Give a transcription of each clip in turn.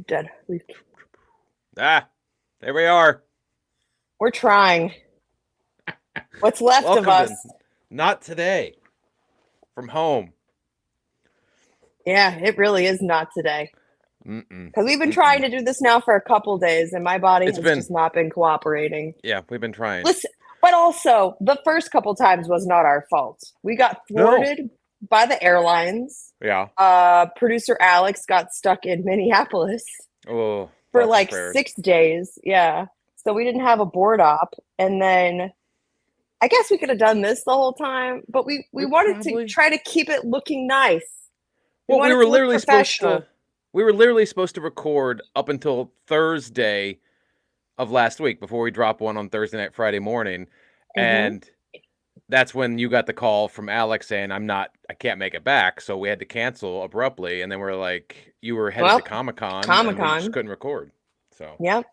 Dead. Ah, there we are. We're trying. What's left of Welcome us? to Not Today from home. Yeah, it really is not today. Mm-mm. Because we've been trying Mm-mm. to do this now for a couple days, and my body It's has been, just not been cooperating. yeah, we've been trying. Listen, but also the first couple times was not our fault. We got No. thwarted by the airlines. Yeah. Producer Alex got stuck in Minneapolis Oh, for thoughts and like prayers. 6 days. Yeah. So we didn't have a board op. And then I guess we could have done this the whole time, but we We wanted to probably. try to keep it looking nice. We Well, we wanted were to look literally supposed to. professional. We were literally supposed to record up until Thursday of last week before we drop one on Thursday night, Friday morning, Hmm. and that's when you got the call from Alex saying I can't make it back, so we had to cancel abruptly, and then we're like, you were headed to Well, Comic Con, Comic and we just Con. couldn't record. So Yep.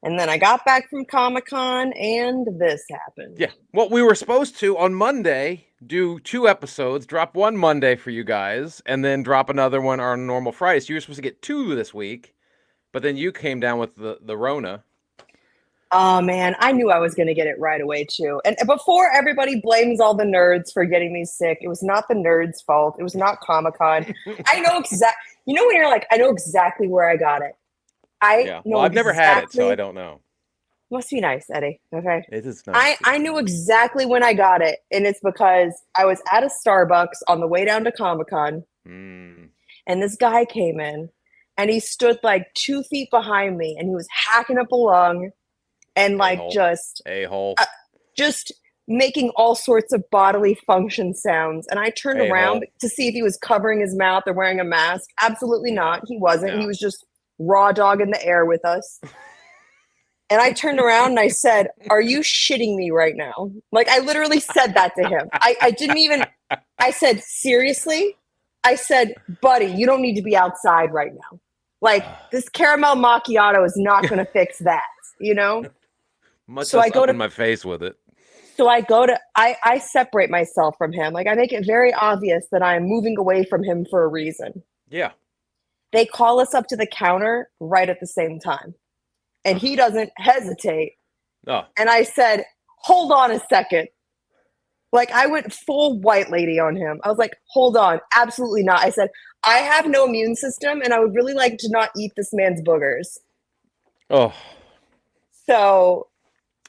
And then I got back from Comic Con and this happened. yeah, well, we were supposed to on Monday do 2 episodes, drop one Monday for you guys, and then drop another one on normal Friday. So you were supposed to get two this week, but then you came down with the Rona. Oh man, I knew I was going to get it right away too. And before everybody blames all the nerds for getting me sick, it was not the nerds' fault. It was not Comic Con. I know exact. You know when you're like, I know exactly where I got it. I Yeah, well, know I've never had it, so I exactly. don't know. Must be nice, Eddie. Okay. It is nice. I knew exactly when I got it, and it's because I was at a Starbucks on the way down to Comic Con, Mm, and this guy came in, and he stood like 2 feet behind me, and he was hacking up a lung, and a like hole, a hole, uh, just making all sorts of bodily function sounds. And I turned a around hole. to see if he was covering his mouth or wearing a mask. Absolutely not. No, He wasn't. He no. was just raw dog in the air with us. And I turned around and I said, "Are you shitting me right now?" Like, I literally said that to him. I didn't even, I said, "Seriously?" I said, "Buddy, you don't need to be outside right now. Like, this caramel macchiato is not going to fix that, you know?" Much So less I go up in to my face with it. I separate myself from him. Like, I make it very obvious that I'm moving away from him for a reason. Yeah. They call us up to the counter right at the same time. And he doesn't hesitate. Oh, And I said, "Hold on a second." Like, I went full white lady on him. I was like, "Hold on, absolutely not." I said, "I have no immune system and I would really like to not eat this man's boogers." oh. So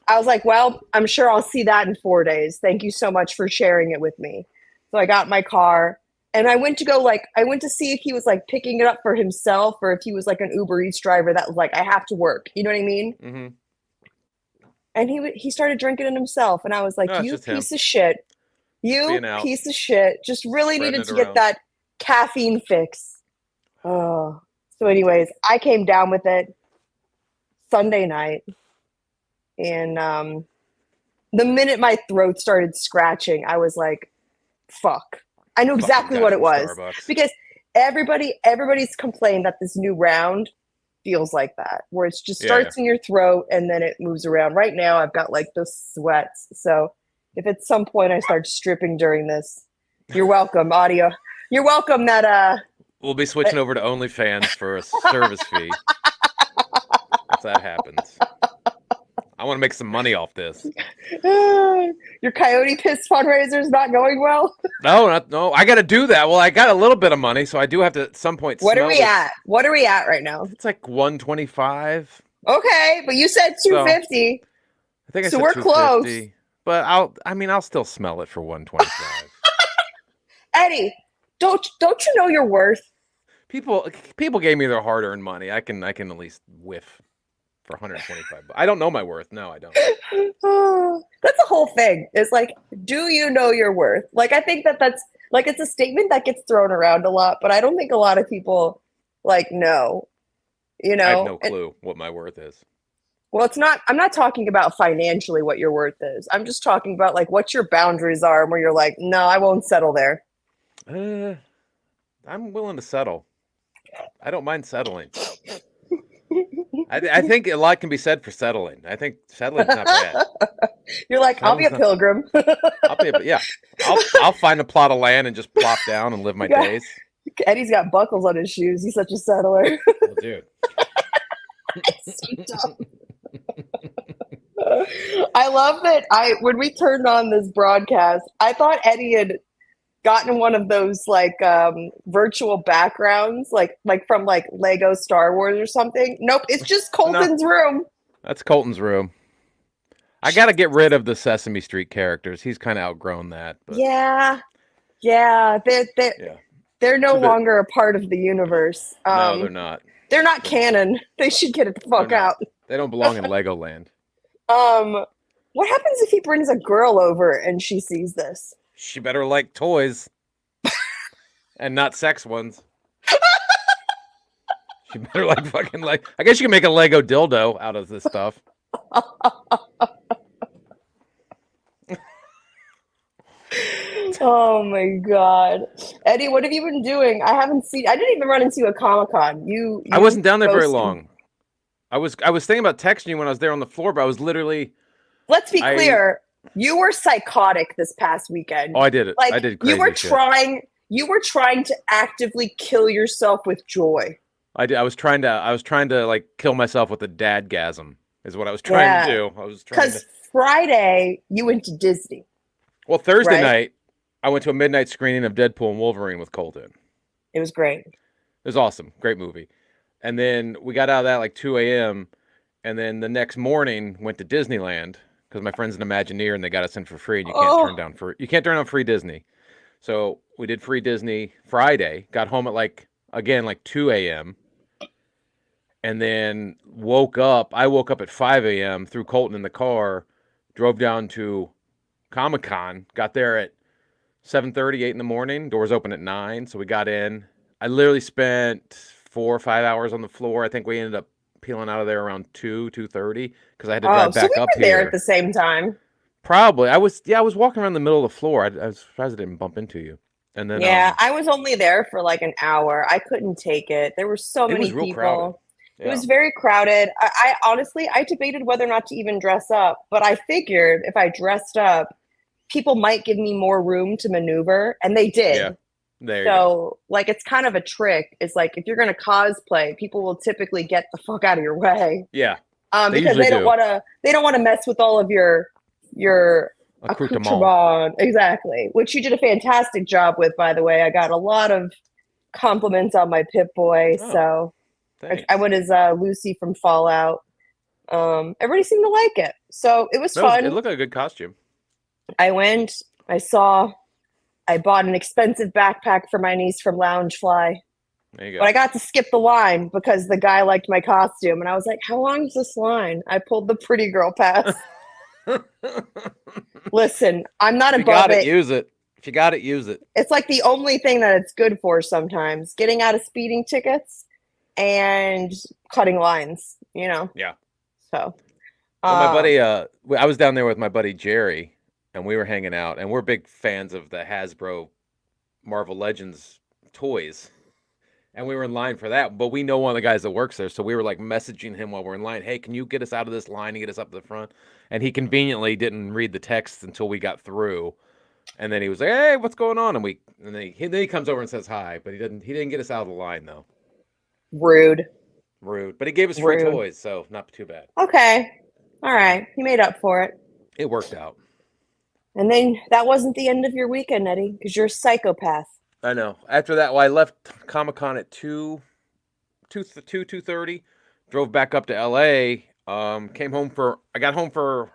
I was like, "Well, I'm sure I'll see that in 4 days. Thank you so much for sharing it with me." So I got in my car and I went to see if he was like picking it up for himself or if he was like an Uber Eats driver that was like, "I have to work." You know what I mean? Mm-hmm. And he started drinking it himself. And I was like, No, it's "You just him. piece of shit. Just You being out, piece of shit. Just really spreading needed it to get around. that caffeine fix." Oh. So, anyways, I came down with it Sunday night. And the minute my throat started scratching, I was like, fuck. I knew Fucking exactly guy what it from was Starbucks. because everybody's complained that this new round feels like that, where it just Yeah, yeah. starts in your throat and then it moves around. Right now, I've got like the sweats. So if at some point I start stripping during this, you're welcome, audio. You're welcome We'll be switching over to OnlyFans for a service fee if that happens. I want to make some money off this. your coyote piss fundraiser is not going well. No. I got to do that. Well, I got a little bit of money, so I do have to at some point What are smell we this. at? What are we at right now? It's like 125. Okay, but you said So 250. I think I So said we're close. 250, but I'll still smell it for 125. Eddie, don't you know your worth? People gave me their hard-earned money. I can at least whiff for 125. I don't know my worth. No, I don't. That's the whole thing. It's like, do you know your worth? Like, I think that's like it's a statement that gets thrown around a lot, but I don't think a lot of people like know. You I have know, no and clue what my worth is. well, it's not. I'm not talking about financially what your worth is. I'm just talking about like what your boundaries are, and where you're like, no, I won't settle there. Uh, I'm willing to settle. I don't mind settling. I think a lot can be said for settling. I think settling's not bad. You're like, "I'll be a Settling's not. pilgrim." I'll be, yeah. I'll find a plot of land and just plop down and live my Yeah, days. Eddie's got buckles on his shoes. He's such a settler. Well, dude. It's so dumb. I love that when we turned on this broadcast, I thought Eddie had gotten one of those like virtual backgrounds like from like Lego Star Wars or something. Nope, it's just No, Colton's room. that's Colton's room. I got to get rid of the Sesame Street characters. He's kind of outgrown that. But Yeah, yeah. they're no So longer a part of the universe. No, they're not. They're not canon. They should get it the fuck out. They don't belong in Legoland. What happens if he brings a girl over and she sees this? She better like toys and not sex ones. She better like fucking like. I guess you can make a Lego dildo out of this stuff. Oh my god, Eddie, what have you been doing? I didn't even run into a Comic-Con. I wasn't down there very long. I was thinking about texting you when I was there on the floor, but I was literally. Let's be clear. You were psychotic this past weekend. Oh, I did it. Like, I did crazy you were trying to actively kill yourself with joy. I did. I was trying to like kill myself with a dadgasm. Is what I was trying to do. I was trying to. Friday you went to Disney. Well, Thursday night I went to a midnight screening of Deadpool and Wolverine with Colton. It was great. It was awesome. Great movie. And then we got out of that like 2 a.m. And then the next morning went to Disneyland because my friend's an Imagineer and they got us in for free. And you can't turn down free Disney. So we did free Disney Friday. Got home at like 2 a.m. And then woke up. I woke up at 5 a.m. Threw Colton in the car, drove down to Comic-Con. Got there at 7:30, 8 in the morning. Doors open at 9. So we got in. I literally spent 4 or 5 hours on the floor. I think we ended up peeling out of there around 2:30 because I had to drive back up here. There at the same time. Probably. I was walking around the middle of the floor. I was surprised I didn't bump into you. And then I was only there for like an hour. I couldn't take it. There were so many people. Crowded. Yeah. It was very crowded. I honestly debated whether or not to even dress up, but I figured if I dressed up, people might give me more room to maneuver, and they did. Yeah. There you go. Like, it's kind of a trick. It's like if you're going to cosplay, people will typically get the fuck out of your way. Yeah. Because they don't want to mess with all of your accoutrement. Exactly. Which you did a fantastic job with, by the way. I got a lot of compliments on my Pip-Boy. So I went as Lucy from Fallout. Everybody seemed to like it. So it was fun. It looked like a good costume. I went, I bought an expensive backpack for my niece from Loungefly. There you go. But I got to skip the line because the guy liked my costume. And I was like, how long is this line? I pulled the pretty girl pass. Listen, I'm not above it. Use it. If you got it, use it. It's like the only thing that it's good for sometimes. Getting out of speeding tickets and cutting lines, Yeah. So. Well, my buddy, I was down there with my buddy Jerry. And we were hanging out, and we're big fans of the Hasbro Marvel Legends toys. And we were in line for that, but we know one of the guys that works there, so we were like messaging him while we're in line, hey, can you get us out of this line and get us up to the front? And he conveniently didn't read the text until we got through. And then he was like, hey, what's going on? And then he comes over and says hi, but he didn't get us out of the line, though. Rude. But he gave us free toys, so not too bad. Okay. All right. He made up for it. It worked out. And then that wasn't the end of your weekend, Eddie, because you're a psychopath. I know. After that, I left Comic-Con at 2:30, drove back up to LA, I got home for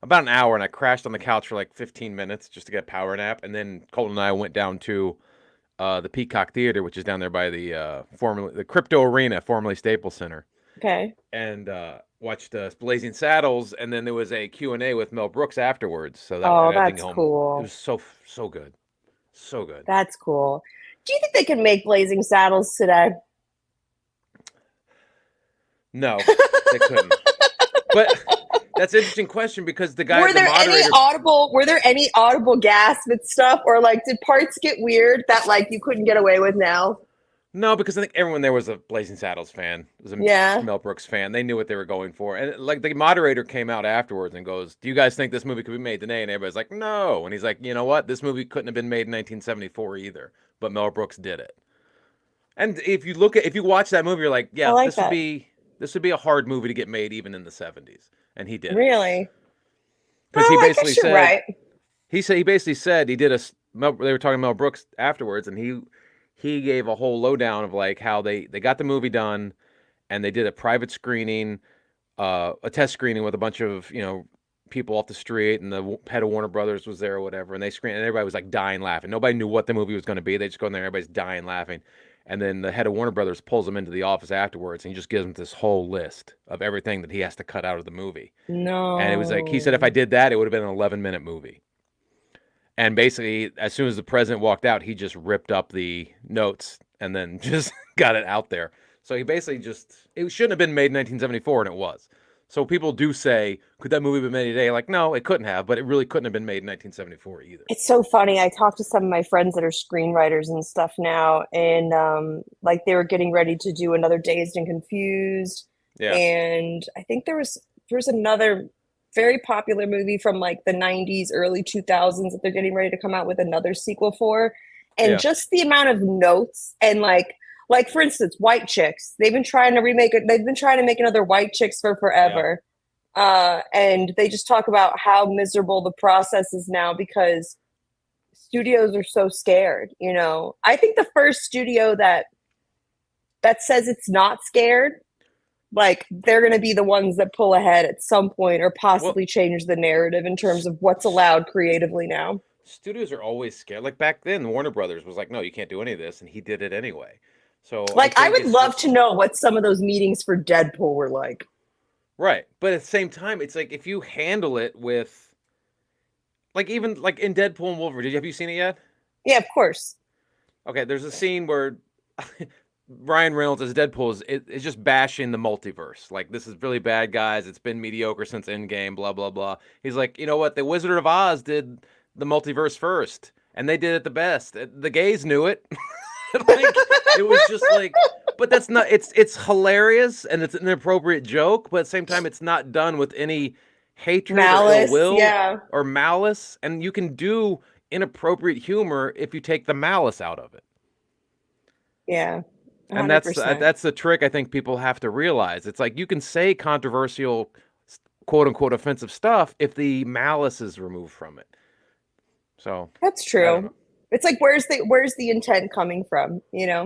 about an hour, and I crashed on the couch for like 15 minutes just to get a power nap. And then Colton and I went down to the Peacock Theater, which is down there by the Crypto Arena, formerly Staples Center. Okay. And watched Blazing Saddles, and then there was a Q&A with Mel Brooks afterwards. So that's cool. It was so good. So good. That's cool. Do you think they can make Blazing Saddles today? No, they couldn't. But that's an interesting question because the guy, were there any audible gasp and stuff, or like did parts get weird that like you couldn't get away with now? No, because I think everyone there was a Blazing Saddles fan. Was a Mel Brooks fan. They knew what they were going for. And like the moderator came out afterwards and goes, do you guys think this movie could be made today? And everybody's like, no. And he's like, you know what? This movie couldn't have been made in 1974 either. But Mel Brooks did it. And if you watch that movie, you're like, yeah, this would be This would be a hard movie to get made even in the 70s, and he did it Really? because he Oh, I basically guess you're said right. he basically said he did they were talking to Mel Brooks afterwards, and he gave a whole lowdown of like how they got the movie done, and they did a private screening, a test screening with a bunch of people off the street, and the head of Warner Brothers was there or whatever, and they screened, and everybody was like dying laughing. Nobody knew what the movie was going to be. They just go in there, everybody's dying laughing, and then the head of Warner Brothers pulls him into the office afterwards, and he just gives him this whole list of everything that he has to cut out of the movie. And it was like he said, if I No. did that, it would have been an 11-minute movie. And basically, as soon as the president walked out, he just ripped up the notes and then just got it out there. So he basically it shouldn't have been made in 1974, and it was. So people do say, could that movie have been made today? Like, no, it couldn't have, but it really couldn't have been made in 1974 either. It's so funny. I talked to some of my friends that are screenwriters and stuff now, and like they were getting ready to do another Dazed and Confused, Yeah, and I think there was another very popular movie from like the 90s, early 2000s that they're getting ready to come out with another sequel for, and yeah, just the amount of notes and like for instance, White Chicks. They've been trying to remake it. They've been trying to make another White Chicks for yeah. forever. And they just talk about how miserable the process is now because studios are so scared. I think the first studio that says it's not scared, like they're going to be the ones that pull ahead at some point or Well, possibly change the narrative in terms of what's allowed creatively now. studios are always scared. Like back then, Warner Brothers was like, no, you can't do any of this, and he did it anyway. So I Like I think would it's love to just know what some of those meetings for Deadpool were like. right. But at the same time, it's like if you handle it with like even like in Deadpool and Wolverine, have you seen it yet? Yeah, of course. Okay, there's a scene where Ryan Reynolds as Deadpool is just bashing the multiverse. Like, this is really bad, guys. It's been mediocre since Endgame, blah, blah, blah. He's like, you know what? The Wizard of Oz did the multiverse first, and they did it the best. The gays knew it. Like, it was just like, but that's not, it's hilarious, and it's an inappropriate joke, but at the same time, it's not done with any hatred or ill Malice, will yeah. or malice, and you can do inappropriate humor if you take the malice out of it. Yeah. And 100%. that's the trick I think people have to realize. It's like you can say controversial, quote unquote, offensive stuff if the malice is removed from it. So That's I don't true. know. It's like where's the intent coming from? Yeah,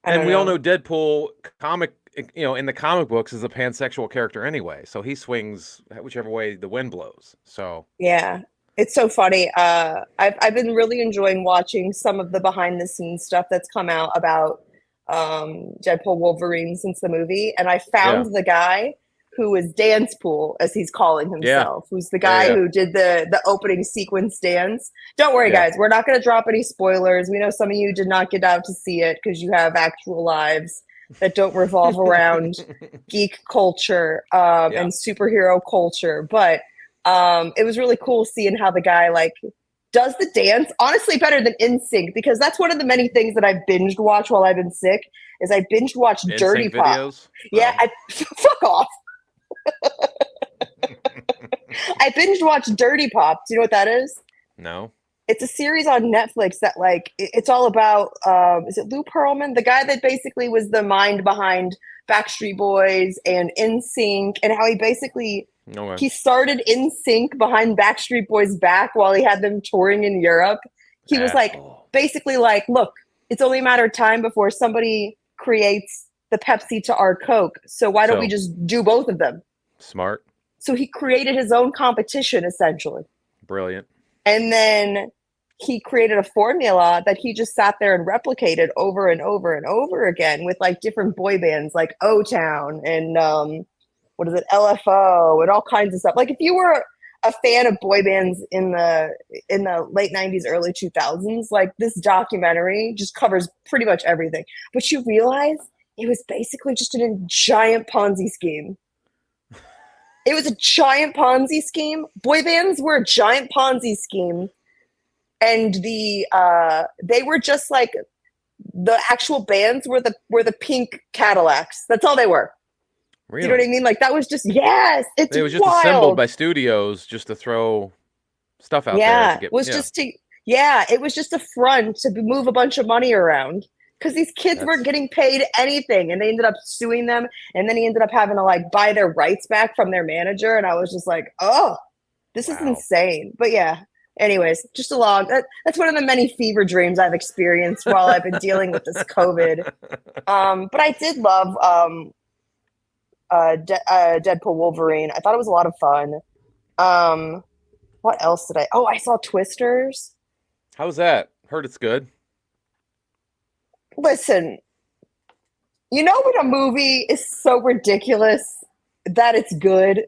I and don't we all know. know Deadpool comic, in the comic books is a pansexual character anyway. So he swings whichever way the wind blows. So Yeah. It's so funny. I've been really enjoying watching some of the behind the scenes stuff that's come out about Deadpool Wolverine since the movie. And I yeah, found the guy who is Dance Pool, as he's calling yeah, himself, who's the yeah, guy yeah, who did the opening sequence dance. Don't worry, yeah. guys, we're not gonna drop any spoilers. We know some of you did not get out to see it because you have actual lives that don't revolve around geek culture Yeah. and superhero culture. But it was really cool seeing how the guy like does the dance. Honestly, better than In Sync because that's one of the many things that I binged watch while I've been sick. Is I binge watch Dirty NSYNC Pop. videos. Yeah, Oh. fuck off. I binged watch Dirty Pop. Do you know what that is? No. It's a series on Netflix that like it's all about is it Lou Pearlman, the guy that basically was the mind behind Backstreet Boys and NSYNC, and how he basically Okay. he started NSYNC behind Backstreet Boys back while he had them touring in Europe. He was like Asshole. basically like, look, it's only a matter of time before somebody creates the Pepsi to our Coke. So why don't we So just do both of them? smart, So he created his own competition essentially. brilliant. And then he created a formula that he just sat there and replicated over and over and over again with like different boy bands like O Town and what is it, LFO and all kinds of stuff. Like if you were a fan of boy bands in the late 90s, early 2000s, like this documentary just covers pretty much everything. But you realize it was basically just a giant Ponzi scheme. It was a giant Ponzi scheme. Boy bands were a giant Ponzi scheme, and they were just like the actual bands were the pink Cadillacs. That's all they were. Do you know what I Really? mean? Like that was just yes, it's It was just assembled wild. by studios just to throw stuff out there to Yeah, get was yeah. just to yeah, it was just a front to move a bunch of money around. because these kids weren't getting paid anything, and they ended up suing them, and then he ended up having to like buy their rights back from their manager, and I was just like, oh, this is insane. But yeah, anyways, just a log. That's one of the many fever dreams I've experienced while I've been dealing with this COVID. But I did love Deadpool Wolverine. I thought it was a lot of fun. What else did I? Oh, I saw Twisters. How's that? Heard it's good. Listen, you know when a movie is so ridiculous that it's good?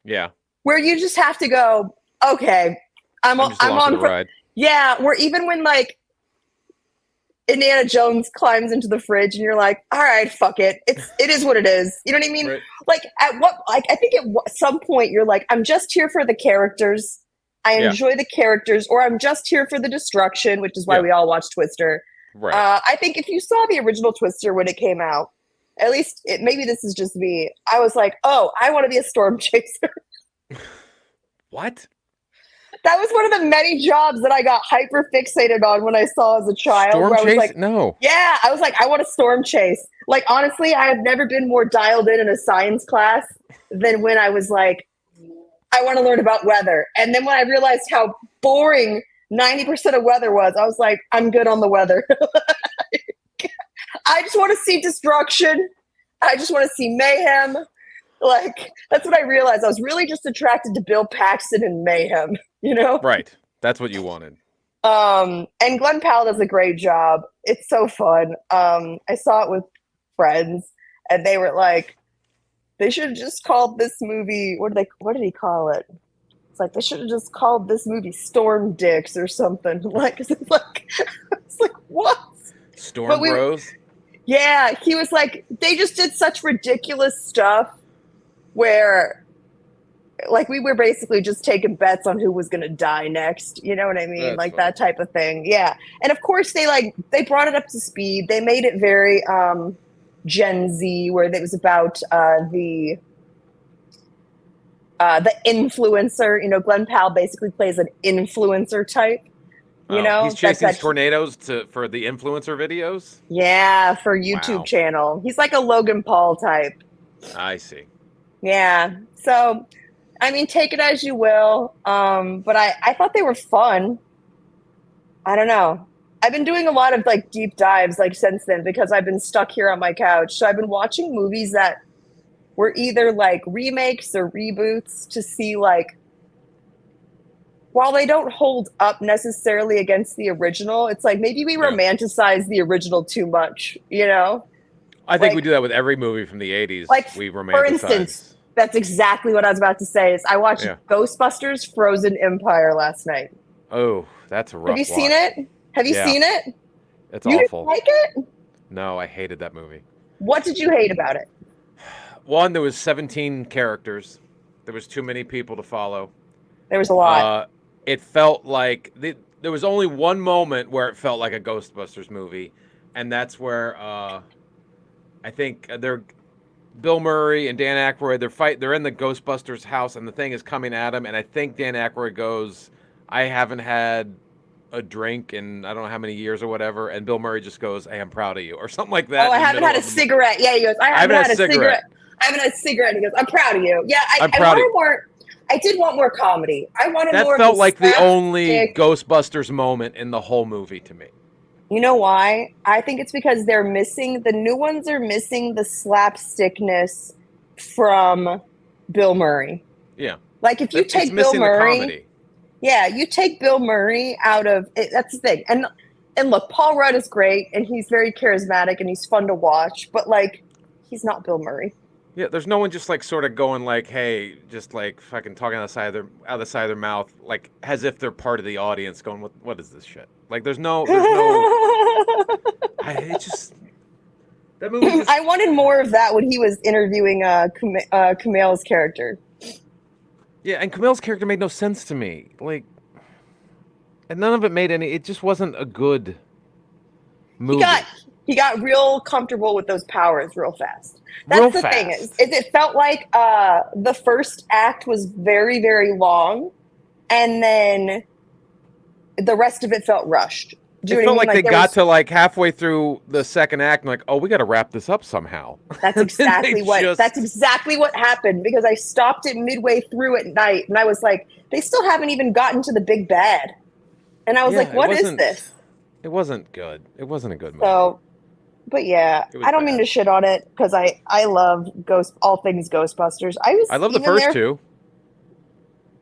Yeah. Where you just have to go, okay, I'm on for the ride. Yeah, where even when like Indiana Jones climbs into the fridge and you're like, all right, fuck it. It is what it is. You know what I mean? Right. Like I think at some point you're like, I'm just here for the characters. I enjoy the characters, or I'm just here for the destruction, which is why we all watch Twister. Right. I think if you saw the original Twister when it came out, at least maybe this is just me. I was like, oh, I want to be a storm chaser. What? That was one of the many jobs that I got hyper fixated on when I saw as a child. Storm where I was chase? like, no. Yeah, I was like, I want a storm chase. Like, honestly, I have never been more dialed in a science class than when I was like, I want to learn about weather. And then when I realized how boring 90% of weather was, I was like, I'm good on the weather. I just want to see destruction. I just want to see mayhem. Like, that's what I realized. I was really just attracted to Bill Paxton and mayhem, you know? Right. That's what you wanted. And Glenn Powell does a great job. It's so fun. I saw it with friends, and they were like, they should have just called this movie, what did he call it? It's like, they should have just called this movie Storm Dicks or something. Like, it's like, what? Storm Bros? Yeah, he was like, they just did such ridiculous stuff where, like, we were basically just taking bets on who was going to die next. You know what I mean? That's like fun. that type of thing. Yeah. And of course they brought it up to speed. They made it very Gen Z, where it was about the influencer. You know, Glenn Powell basically plays an influencer type. You know, he's chasing tornadoes for the influencer videos. Yeah, for YouTube channel. He's like a Logan Paul type. I see. Yeah. So, I mean, take it as you will. But I thought they were fun. I don't know. I've been doing a lot of like deep dives like since then because I've been stuck here on my couch. So I've been watching movies that were either like remakes or reboots to see like, while they don't hold up necessarily against the original, it's like maybe we romanticize the original too much, you know? I think we do that with every movie from the 80s. Like, we romanticize. For instance, that's exactly what I was about to say. Is I watched Ghostbusters Frozen Empire last night. Oh, that's a rough Have you seen it? Have you seen it? It's you awful. Didn't like it? No, I hated that movie. What did you hate about it? One, there was 17 characters. There was too many people to follow. There was a lot. It felt like there was only one moment where it felt like a Ghostbusters movie, and that's where I think Bill Murray and Dan Aykroyd, they're in the Ghostbusters house, and the thing is coming at them, and I think Dan Aykroyd goes, I haven't had a drink in I don't know how many years or whatever, and Bill Murray just goes, hey, I'm proud of you, or something like that. Oh, I haven't had a cigarette. Yeah, he goes, I haven't had a cigarette. I haven't had a cigarette. He goes, I'm proud of you. Yeah, I wanted more. I did want more comedy. I wanted more. That felt like the only Ghostbusters moment in the whole movie to me. You know why? I think it's because the new ones are missing the slapstickness from Bill Murray. Yeah. Like if you take Bill Murray. Yeah, you take Bill Murray out of it, that's the thing. And look, Paul Rudd is great and he's very charismatic and he's fun to watch, but like he's not Bill Murray. Yeah, there's no one just like sort of going like, hey, just like fucking talking out of the side of their mouth, like as if they're part of the audience going, what is this shit? Like there's no that movie just... I wanted more of that when he was interviewing Kumail's character. Yeah, and Kumail's character made no sense to me. Like, and none of it made any. It just wasn't a good movie. He got real comfortable with those powers real fast. That's the thing is it felt like the first act was very, very long, and then the rest of it felt rushed. Do you It know felt what I like mean? they Like there got was to like halfway through the second act and like, oh, we got to wrap this up somehow. that's And then they exactly what happened because I stopped it midway through at night and I was like, they still haven't even gotten to the big bad. And I was like, yeah, what is this? it wasn't good. It wasn't a good movie. So, but yeah, It was I don't mean bad. to shit on it because I love all things Ghostbusters. I I was love the even first there. two.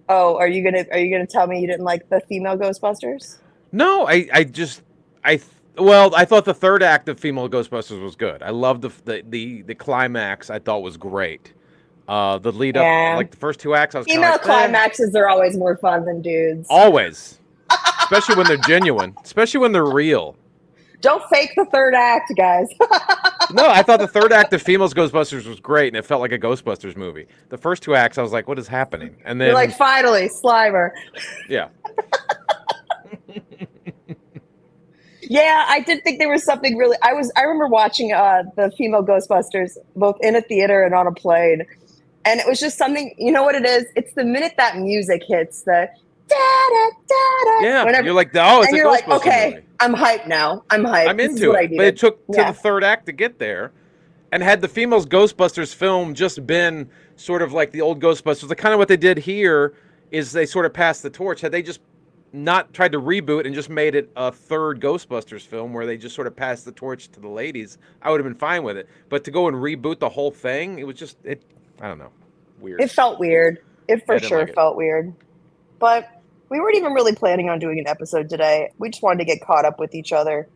Oh, are you gonna tell me you didn't like the female Ghostbusters? No, well, I thought the third act of Female Ghostbusters was good. I loved the climax. I thought was great. The lead up, Yeah, like the first two acts, I was kind of female like, eh. climaxes are always more fun than dudes. Always, especially when they're genuine, especially when they're real. Don't fake the third act, guys. No, I thought the third act of Females Ghostbusters was great, and it felt like a Ghostbusters movie. The first two acts, I was like, what is happening? And You're like, then, finally, Slimer. yeah, Yeah, I did think there was something really. I remember watching the female Ghostbusters both in a theater and on a plane, and it was just something. You know what it is? It's the minute that music hits the da da da da. yeah, Whenever you're like, oh, it's and a you're like, Ghostbuster okay, movie. I'm hyped now. I'm hyped. I'm This is into what I it, but it needed. took to the Yeah, third act to get there. And had the Females Ghostbusters film just been sort of like the old Ghostbusters, the kind of what they did here is they sort of passed the torch. Had they just not tried to reboot and just made it a third Ghostbusters film where they just sort of passed the torch to the ladies, I would have been fine with it. But to go and reboot the whole thing, it was just it. I don't know, weird. it felt weird. It Yeah, I for didn't sure like it. felt weird. But we weren't even really planning on doing an episode today. We just wanted to get caught up with each other.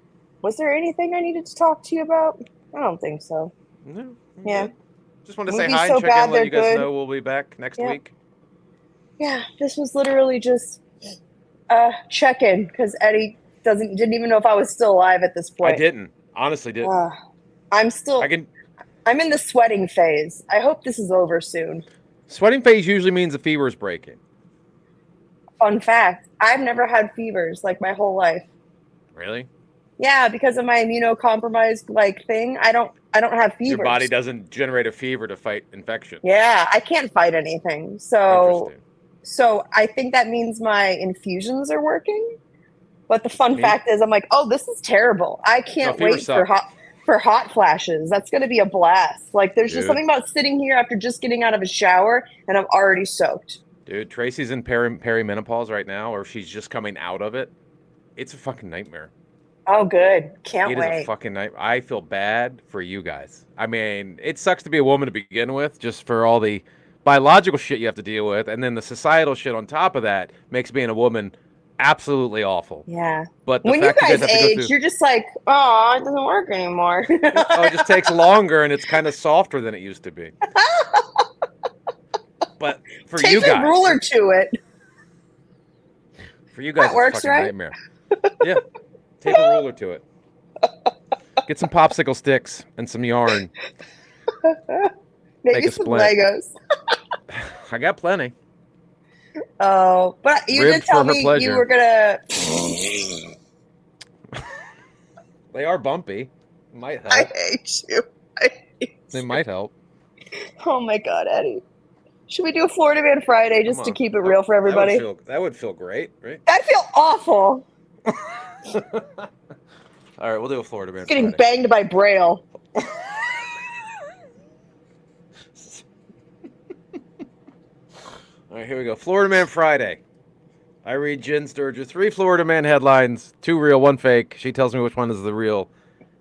Was there anything I needed to talk to you about? I don't think so. No, I'm Yeah. good. Just want to say Movies hi so and check in, bad let they're you guys good. know we'll be back next Yeah. week. Yeah, this was literally just check in because Eddie didn't even know if I was still alive at this I point. didn't, honestly didn't. I'm in the sweating phase. I hope this is over soon. Sweating phase usually means the fever is breaking. Fun fact, I've never had fevers like my whole life. Really? Yeah, because of my immunocompromised like thing, I don't have fevers. Your body doesn't generate a fever to fight infection. Yeah, I can't fight anything. So I think that means my infusions are working. But the fun fact is I'm like, "Oh, this is terrible. I can't wait for hot flashes. That's going to be a blast." Like there's just something about sitting here after just getting out of a shower and I'm already soaked. Dude, Tracy's in perimenopause right now, or she's just coming out of it. It's a fucking nightmare. Oh, good. Can't wait. It is a fucking nightmare. I feel bad for you guys. I mean, it sucks to be a woman to begin with, just for all the biological shit you have to deal with, and then the societal shit on top of that makes being a woman absolutely awful. Yeah. But when you guys age, you're just like, oh, it doesn't work anymore. Oh, it just takes longer, and it's kind of softer than it used to be. But for you guys, take a ruler to it. For you guys, that works, it's a fucking right? nightmare. Yeah, take a ruler to it. Get some popsicle sticks and some yarn. Maybe some Legos. I got plenty. Oh, but you did tell me you were gonna. They are bumpy. Might help. I hate you. They might help. Oh my god, Eddie. Should we do a Florida Man Friday just to keep it real for everybody? That would feel great, right? That'd feel awful. All right, we'll do a Florida Man Getting Friday. banged by Braille. All right, here we go. Florida Man Friday. I read Jenn Sturger 3 Florida Man headlines, 2 real, 1 fake. She tells me which one is the real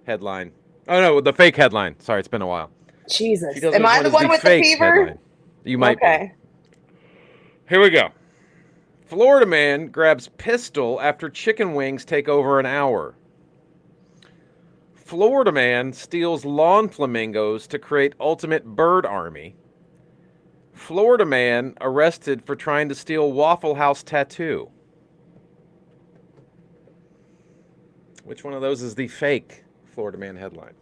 headline. Oh, no, the fake headline. Sorry, it's been a while. Jesus. Am I the one with the fever? Headline. You might be. Here we go. Florida man grabs pistol after chicken wings take over an hour. Florida man steals lawn flamingos to create ultimate bird army. Florida man arrested for trying to steal Waffle House tattoo. Which one of those is the fake Florida man headline?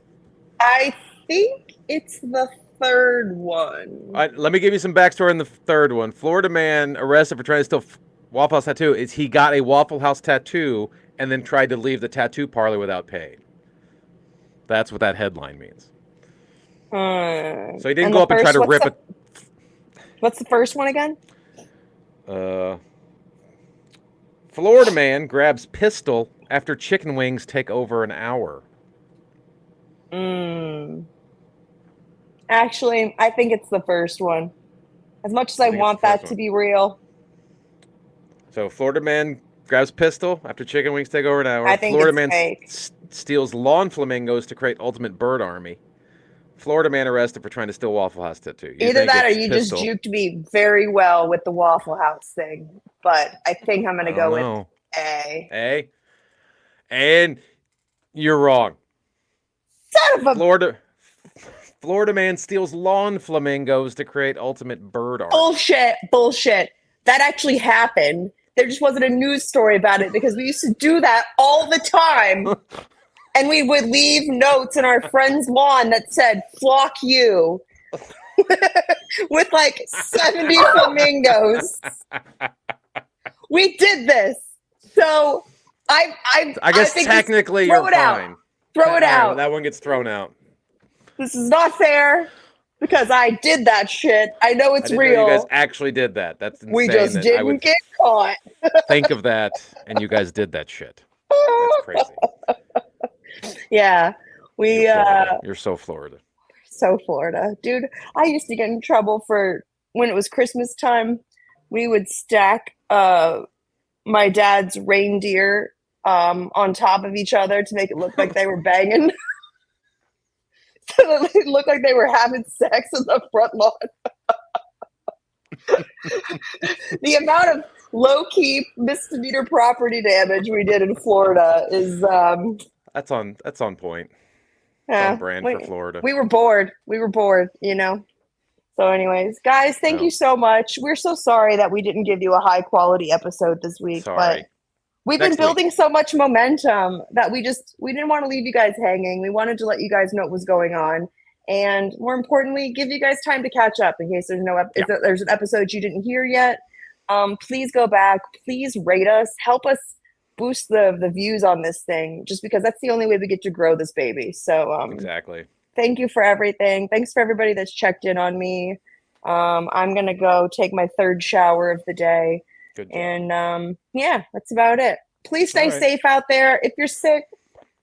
I think it's the third one. Let me give you some backstory on the third one. Florida man arrested for trying to steal Waffle House tattoo. He got a Waffle House tattoo and then tried to leave the tattoo parlor without paying. That's what that headline means. So he didn't go up and try to rip it. What's the first one again? Florida man grabs pistol after chicken wings take over an hour. Mm. Actually, I think it's the first one. As much as I I think it's the want first that to one. be real, So Florida man grabs pistol after chicken wings take over an hour. I think Florida it's man fake. steals lawn flamingos to create ultimate bird army. Florida man arrested for trying to steal Waffle House tattoo. You Either think that or it's you just pistol? juked me very well with the Waffle House thing. But I think I'm going to I don't go with know. A. A. And you're wrong. Son of a Florida Florida man steals lawn flamingos to create ultimate bird army. bullshit. That actually happened. There just wasn't a news story about it because we used to do that all the time. And we would leave notes in our friend's lawn that said, "Flock you," with like 70 flamingos. We did this. So I guess think technically throw you're it out. fine. Throw it All right, out. well, that one gets thrown out. This is not fair because I did that shit. I know I it's didn't know you guys real. actually did that. That's We insane just that I didn't would get caught. think of that and you guys did that shit. That's crazy. Yeah. You're We Florida. You're so Florida. so Florida. Dude, I used to get in trouble for when it was Christmas time, we would stack my dad's reindeer on top of each other to make it look like they were banging. So that it looked like they were having sex in the front lawn. The amount of low-key misdemeanor property damage we did in Florida is That's on point. It's on yeah, brand for Florida. we were bored. We were bored, you know. So, anyways, guys, thank you No, so much. We're so sorry that we didn't give you a high quality episode this week, but sorry. we've been Next week. building so much momentum that we didn't want to leave you guys hanging. We wanted to let you guys know what was going on, and more importantly, give you guys time to catch up in case there's an episode you didn't hear yet. Please go back. Please rate us. Help us boost the views on this thing, just because that's the only way we get to grow this baby. So Exactly. thank you for everything. Thanks for everybody that's checked in on me. I'm gonna go take my third shower of the day. Good job. And yeah, that's about it. Please stay All right. safe out there. If you're sick,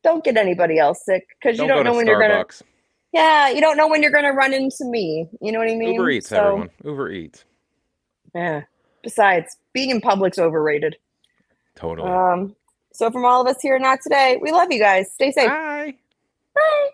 don't get anybody else sick because you Don't don't go know to when you're gonna. Starbucks. Yeah, you don't know when you're gonna run into me. You know what I mean? Uber Eats, So, everyone. Uber Eats. yeah. Besides, being in public's overrated. Totally. So from all of us here, not today, we love you guys. Stay safe. Bye. Bye.